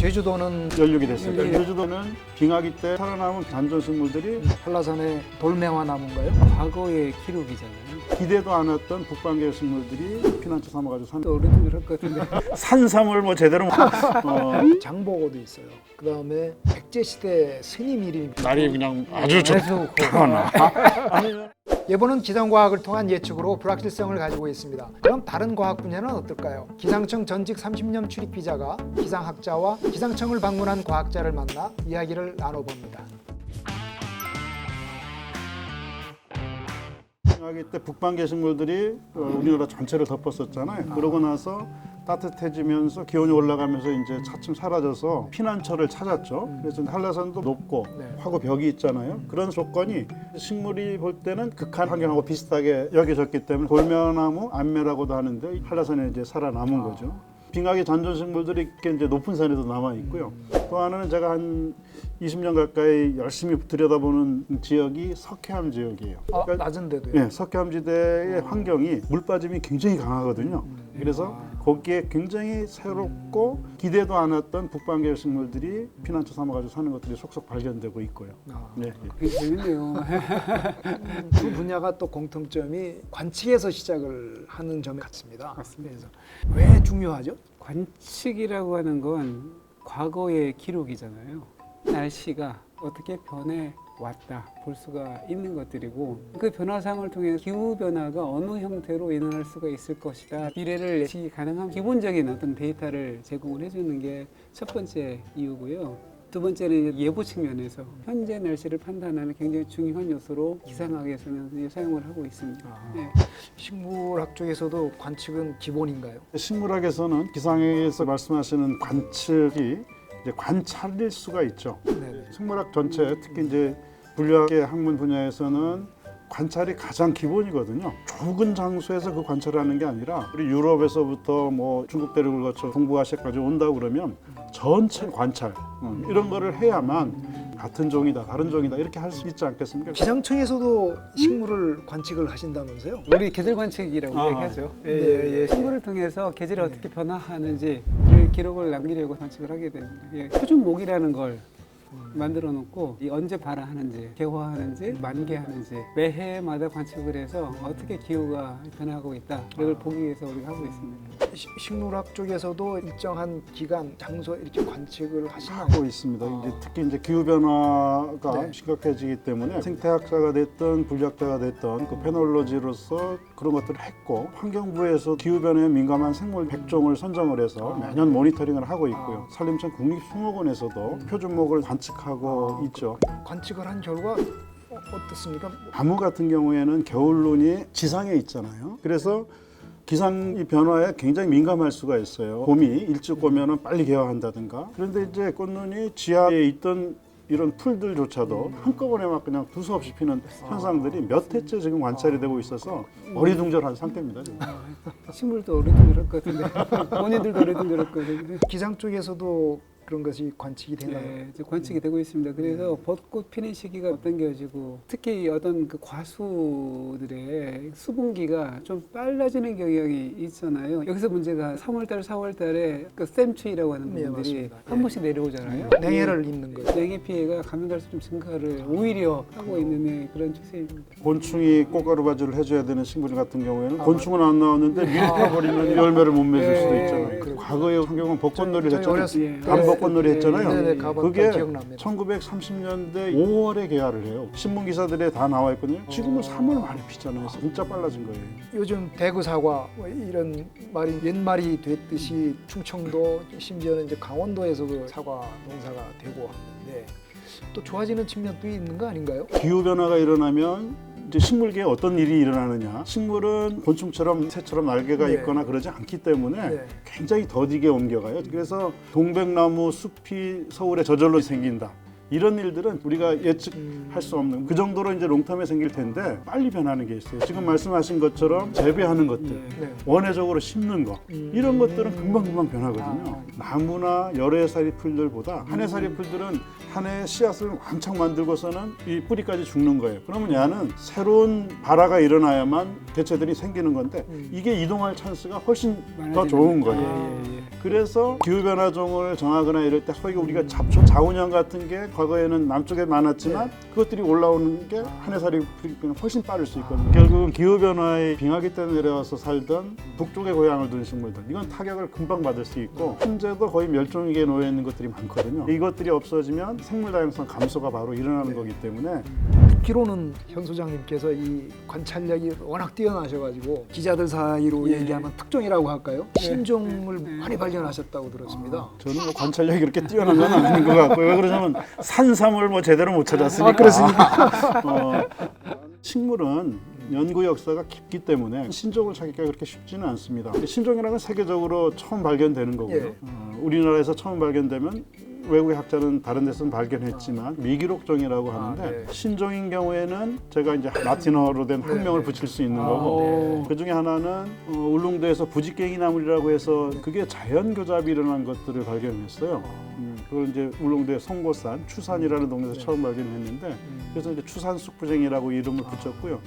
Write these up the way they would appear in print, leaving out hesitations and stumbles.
제주도는 연륙이 됐습니다. 제주도는 빙하기 때 살아남은 잔존식물들이 한라산의 돌매화 나무인가요? 과거의 기록이잖아요. 기대도 않았던 북방계 식물들이 피난처 삼아가지고 산 또 어른들 그럴 것 같은데. 산삼을 뭐 제대로 장보고도 있어요. 그 다음에 백제시대 스님 이름이 날이 그냥 아주 그래서 좋거나 예보는 기상과학을 통한 예측으로 불확실성을 가지고 있습니다. 그럼 다른 과학 분야는 어떨까요? 기상청 전직 30년 출입 기자가 기상학자와 기상청을 방문한 과학자를 만나 이야기를 나눠봅니다. 빙하기 때 북방계 식물들이 우리나라 전체를 덮었었잖아요. 그러고 나서 따뜻해지면서 기온이 올라가면서 이제 차츰 사라져서 피난처를 찾았죠. 그래서 한라산도 높고 네. 화구 벽이 있잖아요. 그런 조건이 식물이 볼 때는 극한 환경하고 비슷하게 여겨졌기 때문에 돌매나무, 안매라고도 하는데 한라산에 이제 살아남은 거죠. 빙하기 잔존식물들이 이렇게 이제 높은 산에도 남아 있고요. 또 하나는 제가 한 20년 가까이 열심히 들여다보는 지역이 석회암 지역이에요. 그러니까 낮은데도요? 네, 석회암지대의 환경이 물빠짐이 굉장히 강하거든요. 그래서 거기에 굉장히 새롭고 기대도 않았던 북방계 식물들이 피난처 삼아가지고 사는 것들이 속속 발견되고 있고요. 네. 그게 재밌네요. 두 분야가 또 공통점이 관측에서 시작을 하는 점이 같습니다. 맞습니다. 그래서 왜 중요하죠? 관측이라고 하는 건 과거의 기록이잖아요. 날씨가 어떻게 변해 왔다 볼 수가 있는 것들이고 그 변화상을 통해 기후 변화가 어느 형태로 일어날 수가 있을 것이다 미래를 예측이 가능한 기본적인 어떤 데이터를 제공을 해주는 게 첫 번째 이유고요. 두 번째는 예보 측면에서 현재 날씨를 판단하는 굉장히 중요한 요소로 기상학에서는 사용을 하고 있습니다. 네. 식물학 쪽에서도 관측은 기본인가요? 식물학에서는 기상에서 말씀하시는 관측이 이제 관찰일 수가 있죠. 네. 생물학 전체, 특히 이제 분류학의 학문 분야에서는 관찰이 가장 기본이거든요. 좁은 장소에서 그 관찰하는 게 아니라 우리 유럽에서부터 뭐 중국 대륙을 거쳐 동북아시아까지 온다 그러면 전체 관찰 이런 거를 해야만 같은 종이다, 다른 종이다 이렇게 할 수 있지 않겠습니까? 기상청에서도 식물을 관측을 하신다면서요? 우리 계절 관측이라고 아, 얘기하죠. 네. 식물을 통해서 계절이 어떻게 변화하는지 기록을 남기려고 관측을 하게 됩니다. 표준목이라는 걸 만들어 놓고 언제 발화하는지, 개화하는지, 만개하는지 매해마다 관측을 해서 어떻게 기후가 변화하고 있다 이걸 보기 위해서 우리가 하고 있습니다. 식물학 쪽에서도 일정한 기간, 장소 이렇게 관측을 하시나요? 하고 있습니다. 이제 특히 이제 기후 변화가 네. 심각해지기 때문에 생태학자가 됐든 분류학자가 됐든 그 페놀로지로서 그런 것들을 했고 환경부에서 기후 변화에 민감한 생물 100종을 선정을 해서 매년 모니터링을 하고 있고요. 산림청 국립수목원에서도 표준목을 관측하고 있죠. 관측을 한 결과 어떻습니까? 나무 같은 경우에는 겨울눈이 지상에 있잖아요. 그래서 기상 변화에 굉장히 민감할 수가 있어요. 봄이 일찍 오면은 빨리 개화한다든가. 그런데 이제 꽃눈이 지하에 있던 이런 풀들조차도 한꺼번에 막 그냥 두서없이 피는 현상들이 몇 해째 지금 관찰이 되고 있어서 어리둥절한 상태입니다. 지금. 식물도 어리둥절할 것 같은데 본인들도 어리둥절할 것 같은데. 기상 쪽에서도 그런 것이 관측이 되나요? 네, 이제 관측이 되고 있습니다. 그래서 벚꽃 피는 시기가 당겨지고 특히 어떤 그 과수들의 수분기가 좀 빨라지는 경향이 있잖아요. 여기서 문제가 3월달, 4월달에 그 샘추위라고 하는 네, 부분들이 맞습니다. 한 번씩 내려오잖아요. 냉해를 입는 거죠. 냉해 피해가 가면 갈수록 좀 증가를 오히려 하고 있는 그런 추세입니다. 곤충이 꽃가루 바지를 해줘야 되는 식물 같은 경우에는 곤충은 안 나왔는데 미리 펴버리면 열매를 못 맺을 수도 있잖아요. 그래요. 과거의 환경은 벚꽃놀이를 저희 했잖아요. 어렸을 때 밤벚꽃놀이 했잖아요. 네네, 가봤던 그게 기억납니다. 1930년대 5월에 개화를 해요. 신문 기사들에 다 나와 있거든요. 지금은 3월 말에 피잖아요. 진짜 빨라진 거예요. 요즘 대구 사과 뭐 이런 말이 옛말이 됐듯이 충청도 심지어는 이제 강원도에서도 사과 농사가 되고 하는데 또 좋아지는 측면도 있는 거 아닌가요? 기후 변화가 일어나면 이제 식물계에 어떤 일이 일어나느냐. 식물은 곤충처럼 새처럼 날개가 네. 있거나 그러지 않기 때문에 네. 굉장히 더디게 옮겨가요. 그래서 동백나무 숲이 서울에 저절로 생긴다. 이런 일들은 우리가 예측할 수 없는 그 정도로 이제 롱텀에 생길 텐데 빨리 변하는 게 있어요. 지금 말씀하신 것처럼 재배하는 것들, 네. 원회적으로 심는 거 이런 것들은 금방 변하거든요. 나무나 여러 해살이 풀들보다 한 해살이 풀들은 한 해 씨앗을 왕창 만들고서는 이 뿌리까지 죽는 거예요. 그러면 얘는 새로운 발화가 일어나야만 개체들이 생기는 건데 이게 이동할 찬스가 훨씬 더 좋은 거예요. 그래서 기후변화종을 정하거나 이럴 때 소위 우리가 잡초 자운형 같은 게 과거에는 남쪽에 많았지만 그것들이 올라오는 게 한 해살이 훨씬 빠를 수 있거든요. 결국은 기후변화의 빙하기 때 내려와서 살던 북쪽에 고향을 둔 식물들 이건 타격을 금방 받을 수 있고 현재도 거의 멸종 위기에 놓여 있는 것들이 많거든요. 이것들이 없어지면 생물 다양성 감소가 바로 일어나는 거기 때문에 듣기로는 현 소장님께서 이 관찰력이 워낙 뛰어나셔가지고 기자들 사이로 얘기하면 특종이라고 할까요? 신종을 많이 발견하셨다고 들었습니다. 저는 뭐 관찰력이 그렇게 뛰어난 건 아닌 것 같고요. 왜 그러냐면 산삼을 뭐 제대로 못 찾았으니까. 그렇습니까? 식물은 연구 역사가 깊기 때문에 신종을 찾기가 그렇게 쉽지는 않습니다. 신종이라는 건 세계적으로 처음 발견되는 거고요. 예. 우리나라에서 처음 발견되면 외국의 학자는 다른 데서는 발견했지만 미기록종이라고 하는데 네. 신종인 경우에는 제가 이제 라틴어로 된 학명을 붙일 수 있는 거고 그 중에 하나는 울릉도에서 부지깽이 나물이라고 해서 그게 자연교잡이 일어난 것들을 발견했어요. 그걸 이제 울릉도의 송고산, 추산이라는 동네에서 처음 발견했는데 그래서 이제 추산쑥부쟁이라고 이름을 붙였고요.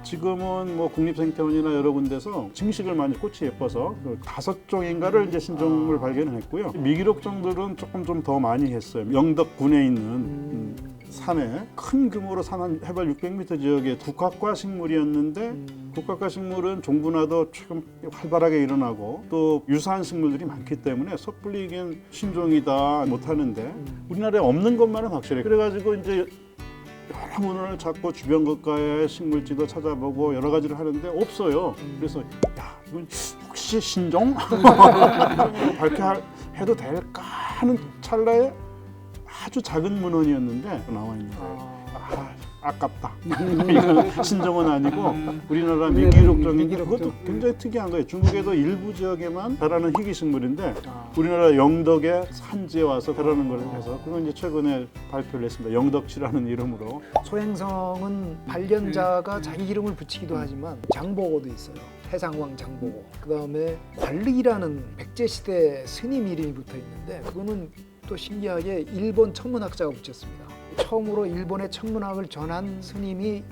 지금은 뭐 국립생태원이나 여러 군데서 증식을 많이 꽃이 예뻐서 그 5종인가를 이제 신종을 발견했고요. 미기록종들은 조금 좀 더 많이 했어요. 영덕군에 있는 산에 큰 규모로 산 한 해발 600m 지역의 국화과 식물이었는데 국화과 식물은 종분화도 최근 활발하게 일어나고 또 유사한 식물들이 많기 때문에 섣불리긴 신종이다 못하는데 우리나라에 없는 것만은 확실해요. 그래가지고 이제 여러 문헌을 찾고 주변 국가의 식물지도 찾아보고 여러 가지를 하는데 없어요. 그래서 야 이건 혹시 신종? 발표해도 될까 하는 찰나에 아주 작은 문헌이었는데 나와 있는 거예요. 아깝다. 이건 신종은 아니고 우리나라 미기록종인데 그것도 굉장히 특이한 거예요. 중국에도 일부 지역에만 자라는 희귀식물인데 우리나라 영덕의 산지에 와서 자라는 걸 해서 그건 이제 최근에 발표를 했습니다. 영덕치라는 이름으로. 소행성은 발견자가 자기 이름을 붙이기도 하지만 장보고도 있어요. 해상왕 장보고. 그다음에 관리라는 백제시대 스님 이름이 붙어 있는데 그거는 또 신기하게 일본 천문학자가 붙였습니다. 처음으로 일본의 천문학을 전한 스님이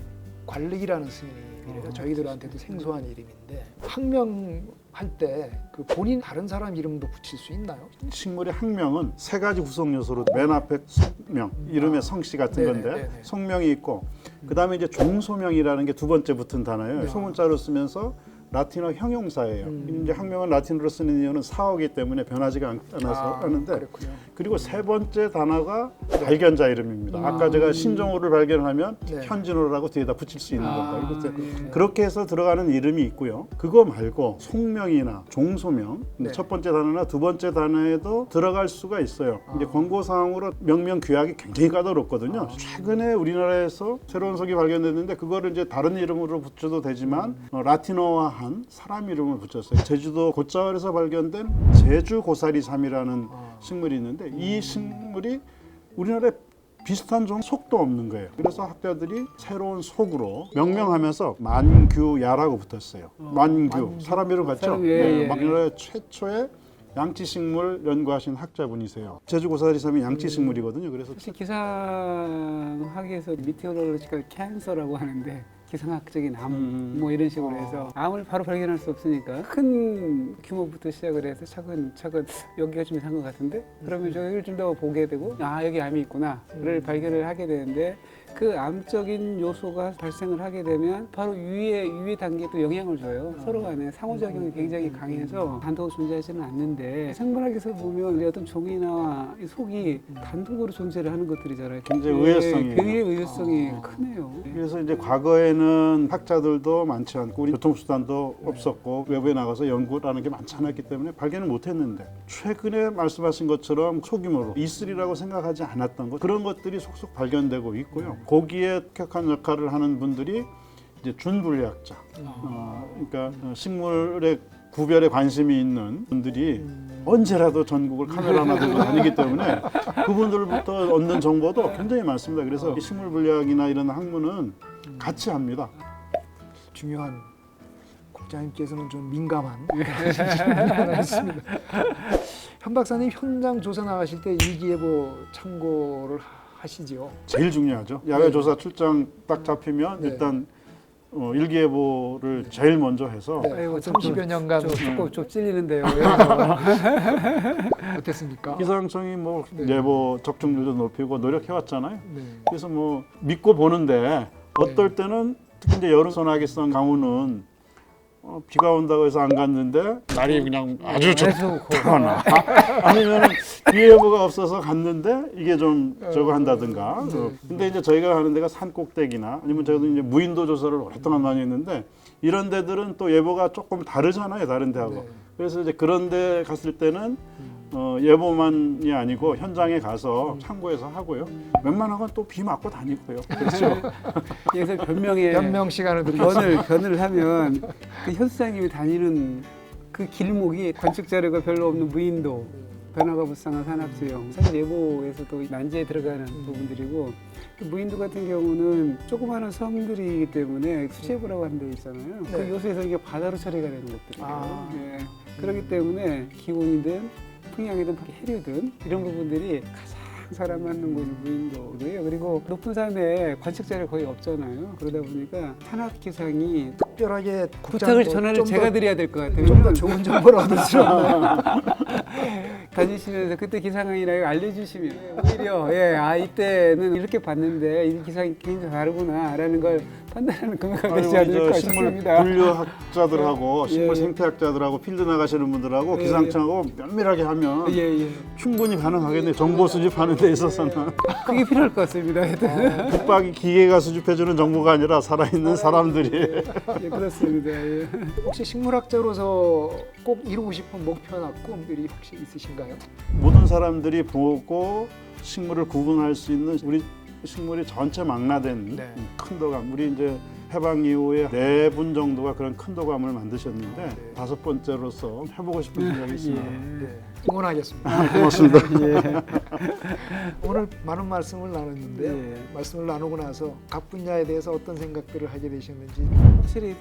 관리라는 스님이래요. 저희들한테도 생소한 이름인데 학명할 때 그 본인 다른 사람 이름도 붙일 수 있나요? 식물의 학명은 세 가지 구성 요소로 맨 앞에 속명, 이름의 성씨 같은 건데 네네. 속명이 있고 그 다음에 이제 종소명이라는 게 두 번째 붙은 단어예요. 네. 소문자로 쓰면서 라틴어 형용사예요. 이제 학명은 라틴어로 쓰는 이유는 사어기 때문에 변하지가 않아서 하는데 그렇군요. 그리고 세 번째 단어가 발견자 이름입니다. 아까 제가 신종호를 발견하면 네. 현진호라고 뒤에다 붙일 수 있는 겁니다. 네. 그렇게 해서 들어가는 이름이 있고요. 그거 말고 속명이나 종소명 네. 첫 번째 단어나 두 번째 단어에도 들어갈 수가 있어요. 이제 권고사항으로 명명 규약이 굉장히 까다롭거든요. 최근에 우리나라에서 새로운 석이 발견됐는데 그거를 이제 다른 이름으로 붙여도 되지만 라틴어화한 사람 이름을 붙였어요. 제주도 곶자월에서 발견된 제주고사리삼이라는 식물이 있는데 이 식물이 우리나라에 비슷한 종 속도 없는 거예요. 그래서 학자들이 새로운 속으로 명명하면서 만규야라고 붙었어요. 만규 사람 이름 같죠? 사람, 예. 우리나라 최초의 양치식물 연구하신 학자분이세요. 제주고사리삼이 양치식물이거든요. 그래서 혹시 기상학에서 미테오롤로지컬 캔서라고 하는데 기상학적인 암 뭐 이런 식으로 해서 암을 바로 발견할 수 없으니까 큰 규모부터 시작을 해서 차근차근 여기가 좀 이상한 것 같은데 그러면 저기를 좀 더 보게 되고 아 여기 암이 있구나를 발견을 하게 되는데 그 암적인 요소가 발생을 하게 되면 바로 유해 단계에 또 영향을 줘요. 서로 간에 상호작용이 굉장히 강해서 단독 존재하지는 않는데 생물학에서 보면 우리 어떤 종이나 이 속이 단독으로 존재를 하는 것들이잖아요. 굉장히 의외성이에요. 굉장히 의외성이 크네요. 그래서 이제 과거에는 학자들도 많지 않고 우리 교통수단도 없었고 외부에 나가서 연구라는 게 많지 않았기 때문에 발견을 못했는데 최근에 말씀하신 것처럼 소규모로 이슬이라고 생각하지 않았던 것 그런 것들이 속속 발견되고 있고요. 거기에 특별한 역할을 하는 분들이 이제 준분리학자, 그러니까 식물의 구별에 관심이 있는 분들이 언제라도 전국을 카메라 하나 들고 다니기 때문에 그분들부터 얻는 정보도 굉장히 많습니다. 그래서 식물분리학이나 이런 학문은 같이 합니다. 중요한 국장님께서는 좀 민감한 하나 있습니다. 현 박사님 현장 조사 나가실 때 일기예보 참고를 하시지요? 제일 중요하죠. 야외 조사 출장 딱 잡히면 네. 일단 일기예보를 제일 먼저 해서 네, 아이고, 30여 년간 조금 좀 찔리는데요. 어땠습니까? 기상청이 뭐 네. 예보 적중률도 높이고 노력해왔잖아요. 네. 그래서 뭐 믿고 보는데 어떨 때는 특히 이제 여름 소나기성 강우는 비가 온다고 해서 안 갔는데 날이 그냥 아주 좋거나 아니면 비 예보가 없어서 갔는데 이게 좀 저거 한다든가. 근데 이제 저희가 하는 데가 산 꼭대기나 아니면 저희도 이제 무인도 조사를 오랫동안 많이 했는데 이런 데들은 또 예보가 조금 다르잖아요, 다른 데하고. 네. 그래서 이제 그런 데 갔을 때는 예보만이 아니고 현장에 가서 참고해서 하고요. 웬만한 건 또 비 맞고 다니고요. 그렇죠. 그래서 변명에 변명 시간을 드리겠습니다. 변을 하면 그 현수장님이 다니는 그 길목이 관측 자료가 별로 없는 무인도, 변화가 불쌍한 산악수영, 사실 예보에서도 난지에 들어가는 부분들이고, 그 무인도 같은 경우는 조그마한 섬들이기 때문에 수제부라고 하는 데 있잖아요. 네. 그 요소에서 이게 바다로 처리가 되는 것들이에요. 아. 예. 그렇기 때문에 기온이든 풍향이든 해류든 이런 부분들이 가장 사람 많는 곳이 무인도고요. 그리고 높은 산에 관측 자료 거의 없잖아요. 그러다 보니까 산악 기상이 특별하게 부탁을 전화를 제가 드려야 될 것 같아요. 좀 더 좋은 정보를 얻을 수 있나요? 다니시면서 그때 기상이라고 알려주시면 오히려 이때는 이렇게 봤는데 이 기상이 굉장히 다르구나라는 걸 판단하는 근거가 되지 않을까 식물 싶습니다. 분류학자들하고 식물 예. 생태학자들하고 필드 나가시는 분들하고 예, 기상청하고 면밀하게 하면 예. 충분히 가능하겠네요. 정보 수집하는 데 있어서는 그게 필요할 것 같습니다. 붙박이 기계가 수집해주는 정보가 아니라 살아있는 사람들이. 예, 그렇습니다. 예. 혹시 식물학자로서 꼭 이루고 싶은 목표나 꿈들이 혹시 있으신가요? 모든 사람들이 보고 식물을 구분할 수 있는 우리 식물이 전체 망라된 네. 큰 도감. 우리 이제 해방 이후에 4분 정도가 그런 큰 도감을 만드셨는데 네. 5번째로서 해보고 싶은 생각이 있습니다. 네. 응원하겠습니다. 고맙습니다. 오늘 많은 말씀을 나눴는데 예. 말씀을 나누고 나서 각 분야에 대해서 어떤 생각들을 하게 되셨는지 확실히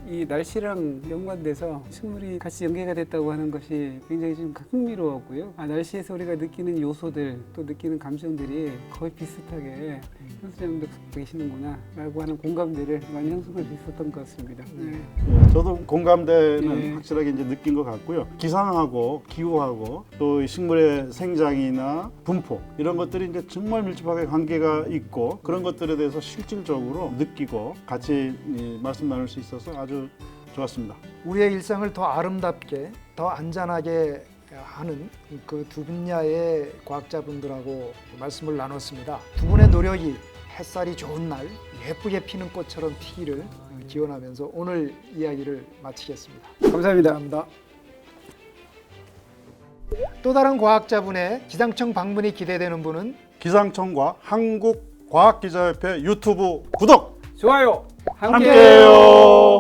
이 날씨랑 연관돼서 식물이 같이 연계가 됐다고 하는 것이 굉장히 좀 흥미로웠고요. 날씨에서 우리가 느끼는 요소들 또 느끼는 감정들이 거의 비슷하게 현수장님도 갖고 계시는구나라고 하는 공감대를 많이 형성할 수 있었던 것 같습니다. 네. 저도 공감대는 예. 확실하게 이제 느낀 것 같고요. 기상하고 기후하고 또 이 식물의 생장이나 분포 이런 것들이 이제 정말 밀접하게 관계가 있고 그런 것들에 대해서 실질적으로 느끼고 같이 말씀 나눌 수 있어서 아주 좋았습니다. 우리의 일상을 더 아름답게 더 안전하게 하는 그 두 분야의 과학자분들하고 말씀을 나눴습니다. 두 분의 노력이 햇살이 좋은 날 예쁘게 피는 꽃처럼 피기를 기원하면서 오늘 이야기를 마치겠습니다. 감사합니다. 감사합니다. 또 다른 과학자분의 기상청 방문이 기대되는 분은 기상청과 한국과학기자협회 유튜브 구독 좋아요. 함께해요.